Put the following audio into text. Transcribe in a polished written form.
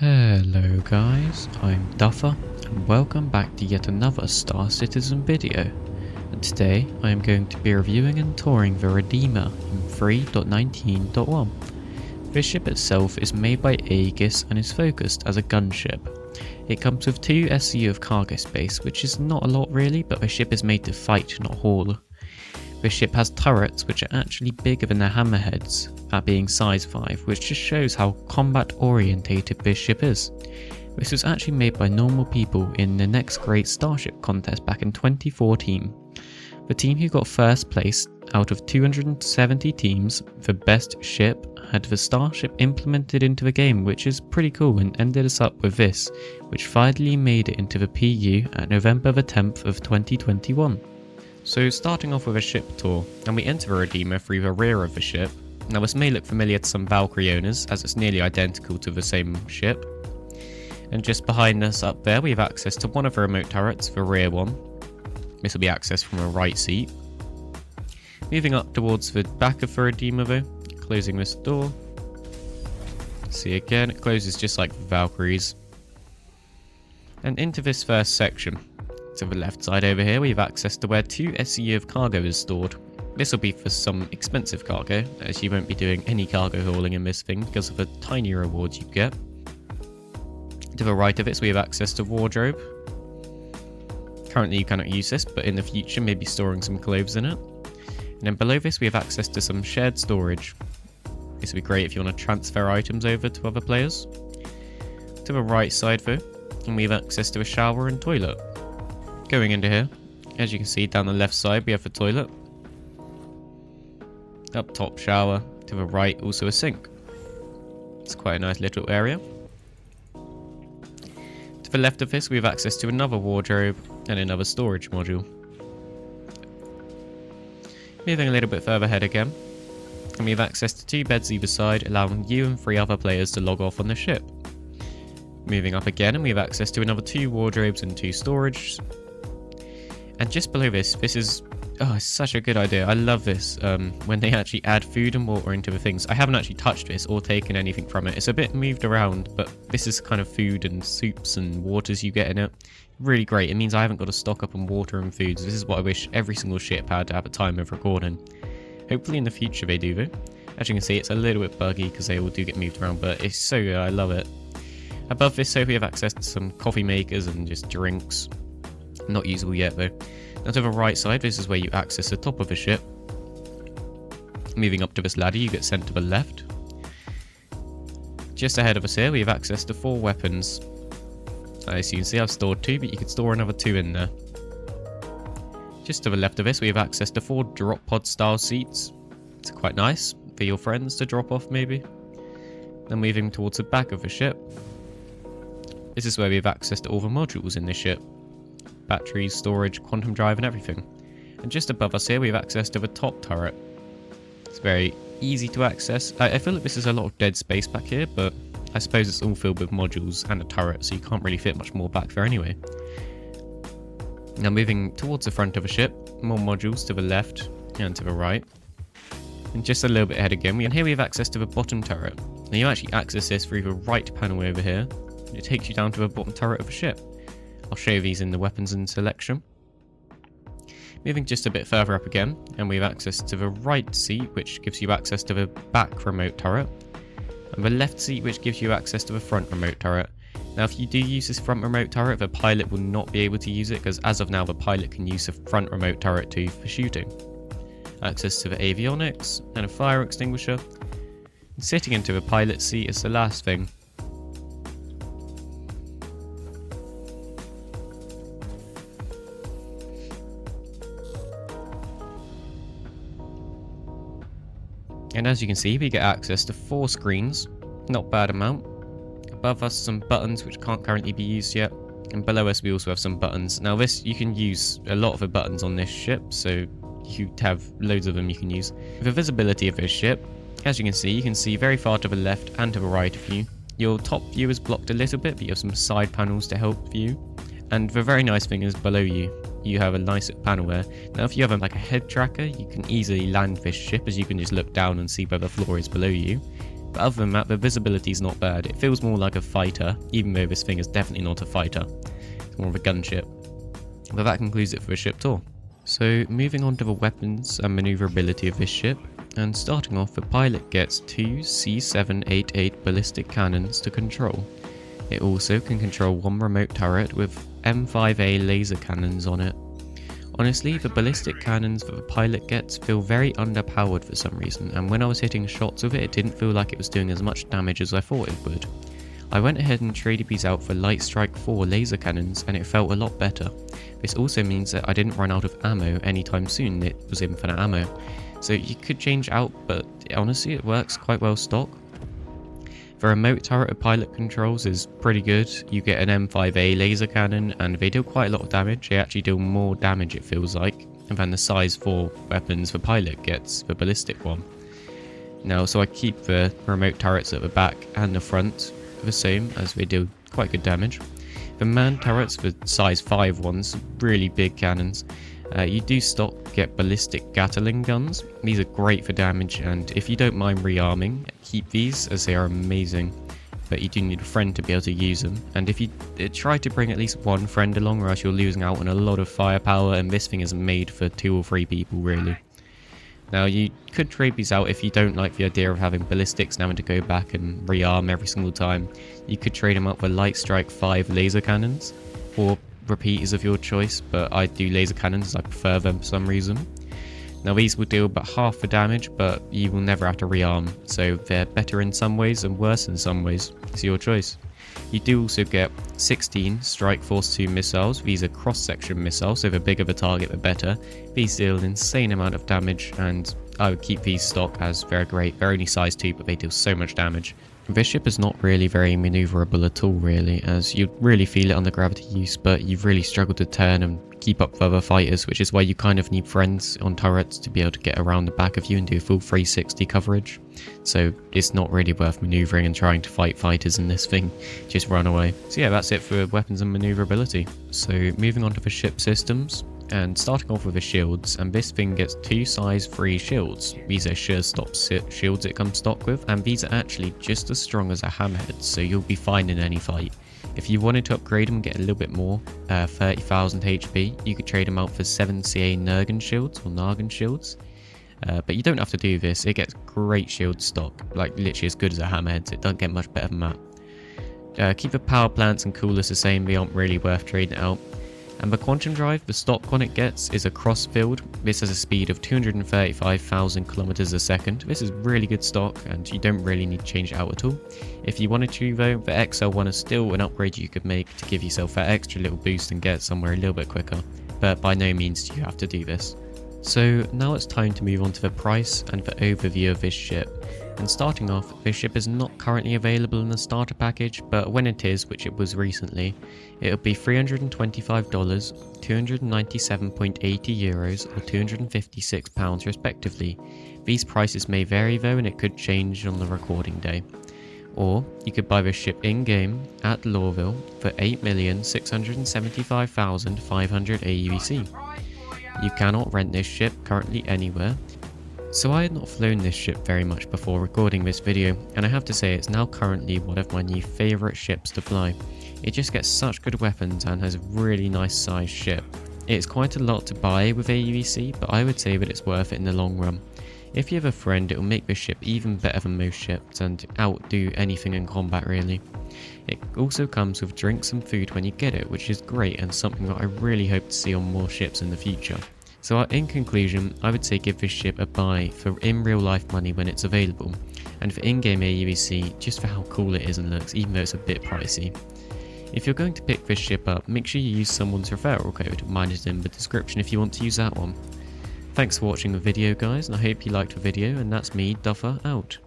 Hello guys, I'm Duffer and welcome back to yet another Star Citizen video. And today I am going to be reviewing and touring the Redeemer in 3.19.1. This ship itself is made by Aegis and is focused as a gunship. It comes with 2 SCU of cargo space, which is not a lot really, but the ship is made to fight, not haul. This ship has turrets which are actually bigger than their hammerheads, that being size 5, which just shows how combat orientated this ship is. This was actually made by normal people in the Next Great Starship contest back in 2014. The team who got first place out of 270 teams, the best ship, had the Starship implemented into the game, which is pretty cool, and ended us up with this, which finally made it into the PU at November the 10th of 2021. So starting off with a ship tour, and we enter the Redeemer through the rear of the ship. Now this may look familiar to some Valkyrie owners, as it's nearly identical to the same ship. And just behind us up there we have access to one of the remote turrets, the rear one. This will be accessed from a right seat. Moving up towards the back of the Redeemer though, closing this door. See again, it closes just like the Valkyries. And into this first section. To the left side over here we have access to where 2 SCU of cargo is stored. This will be for some expensive cargo, as you won't be doing any cargo hauling in this thing because of the tiny rewards you get. To the right of it we have access to wardrobe. Currently you cannot use this, but in the future maybe storing some clothes in it. And then below this we have access to some shared storage. This would be great if you want to transfer items over to other players. To the right side though, and we have access to a shower and toilet. Going into here, as you can see down the left side we have the toilet. Up top shower, to the right also a sink. It's quite a nice little area. To the left of this we have access to another wardrobe and another storage module. Moving a little bit further ahead again, and we have access to 2 beds either side, allowing you and 3 other players to log off on the ship. Moving up again and we have access to another 2 wardrobes and 2 storage. And just below this is, it's such a good idea. I love this, when they actually add food and water into the things. I haven't actually touched this or taken anything from it. It's a bit moved around, but this is kind of food and soups and waters you get in it. Really great. It means I haven't got to stock up on water and foods. This is what I wish every single ship had at the time of recording. Hopefully in the future they do though. As you can see, it's a little bit buggy because they all do get moved around, but it's so good. I love it. Above this we have access to some coffee makers and just drinks. Not usable yet though. Now to the right side, this is where you access the top of the ship. Moving up to this ladder, you get sent to the left. Just ahead of us here, we have access to 4 weapons. As you can see, I've stored 2, but you could store another 2 in there. Just to the left of this, we have access to 4 drop pod style seats. It's quite nice for your friends to drop off maybe. Then moving towards the back of the ship. This is where we have access to all the modules in this ship. Batteries, storage, quantum drive and everything. And just above us here we have access to the top turret. It's very easy to access. I feel like this is a lot of dead space back here, but I suppose it's all filled with modules and a turret, so you can't really fit much more back there anyway. Now moving towards the front of the ship, more modules to the left and to the right. And just a little bit ahead again, and here we have access to the bottom turret. Now you actually access this through the right panel over here. It takes you down to the bottom turret of the ship. I'll show you these in the weapons and selection. Moving just a bit further up again, and we have access to the right seat, which gives you access to the back remote turret, and the left seat, which gives you access to the front remote turret. Now if you do use this front remote turret, the pilot will not be able to use it, because as of now the pilot can use the front remote turret too for shooting. Access to the avionics, and a fire extinguisher. And sitting into the pilot seat is the last thing. And as you can see, we get access to 4 screens, not bad amount. Above us some buttons which can't currently be used yet, and below us we also have some buttons. Now this, you can use a lot of the buttons on this ship, so you have loads of them you can use. The visibility of this ship, as you can see very far to the left and to the right of you. Your top view is blocked a little bit, but you have some side panels to help view. And the very nice thing is below you, you have a nice panel there. Now if you have like a head tracker, you can easily land this ship, as you can just look down and see where the floor is below you. But other than that, the visibility is not bad. It feels more like a fighter, even though this thing is definitely not a fighter. It's more of a gunship. But that concludes it for the ship tour. So moving on to the weapons and maneuverability of this ship, and starting off, the pilot gets 2 C788 ballistic cannons to control. It also can control 1 remote turret with M5A laser cannons on it. Honestly, the ballistic cannons that the pilot gets feel very underpowered for some reason, and when I was hitting shots with it, it didn't feel like it was doing as much damage as I thought it would. I went ahead and traded these out for Light Strike 4 laser cannons, and it felt a lot better. This also means that I didn't run out of ammo anytime soon. It was infinite ammo. So you could change out, but honestly it works quite well stock. The remote turret of pilot controls is pretty good. You get an M5A laser cannon and they deal quite a lot of damage. They actually deal more damage, it feels like, than the size 4 weapons the pilot gets, the ballistic one. Now, so I keep the remote turrets at the back and the front the same, as they deal quite good damage. The manned turrets, the size 5 ones, really big cannons. You do stock get ballistic Gatling guns. These are great for damage, and if you don't mind rearming, keep these as they are amazing. But you do need a friend to be able to use them, and if you try to bring at least 1 friend along, or else you're losing out on a lot of firepower, and this thing is made for 2 or 3 people really. Now you could trade these out if you don't like the idea of having ballistics and having to go back and rearm every single time. You could trade them out for Light Strike 5 laser cannons, or repeaters of your choice, but I do laser cannons as I prefer them for some reason. Now these will deal about half the damage, but you will never have to rearm, so they're better in some ways and worse in some ways. It's your choice. You do also get 16 Strike Force 2 missiles. These are cross-section missiles, so the bigger the target the better. These deal an insane amount of damage, and I would keep these stock as they're great. They're only size 2, but they deal so much damage. This ship is not really very manoeuvrable at all really, as you'd really feel it under gravity use, but you've really struggled to turn and keep up with other fighters, which is why you kind of need friends on turrets to be able to get around the back of you and do full 360 coverage. So it's not really worth manoeuvring and trying to fight fighters in this thing, just run away. So yeah, that's it for weapons and manoeuvrability. So moving on to the ship systems, and starting off with the shields, and this thing gets 2 size 3 shields. These are sure stop shields it comes stock with, and these are actually just as strong as a hammerhead, so you'll be fine in any fight. If you wanted to upgrade them and get a little bit more, 30,000 HP, you could trade them out for 7 CA Nurgan shields, or Nargan shields. But you don't have to do this, it gets great shield stock, like literally as good as a hammerhead, so it doesn't get much better than that. Keep the power plants and coolers the same, they aren't really worth trading out. And the Quantum Drive, the stock one it gets is a cross-field. This has a speed of 235,000 kilometers a second. This is really good stock, and you don't really need to change it out at all. If you wanted to though, the XL one is still an upgrade you could make to give yourself that extra little boost and get somewhere a little bit quicker. But by no means do you have to do this. So now it's time to move on to the price and the overview of this ship. And starting off, this ship is not currently available in the starter package, but when it is, which it was recently, it'll be $325, €297.80 or £256 respectively. These prices may vary though, and it could change on the recording day. Or you could buy this ship in-game at Lawville for 8,675,500 AUEC. You cannot rent this ship currently anywhere. So I had not flown this ship very much before recording this video, and I have to say it's now currently one of my new favourite ships to fly. It just gets such good weapons and has a really nice sized ship. It's quite a lot to buy with AUEC, but I would say that it's worth it in the long run. If you have a friend, it will make this ship even better than most ships and outdo anything in combat really. It also comes with drinks and food when you get it, which is great and something that I really hope to see on more ships in the future. So in conclusion, I would say give this ship a buy for in real life money when it's available, and for in-game AUEC just for how cool it is and looks, even though it's a bit pricey. If you're going to pick this ship up, make sure you use someone's referral code, mine is in the description if you want to use that one. Thanks for watching the video guys, and I hope you liked the video, and that's me, Duffer, out.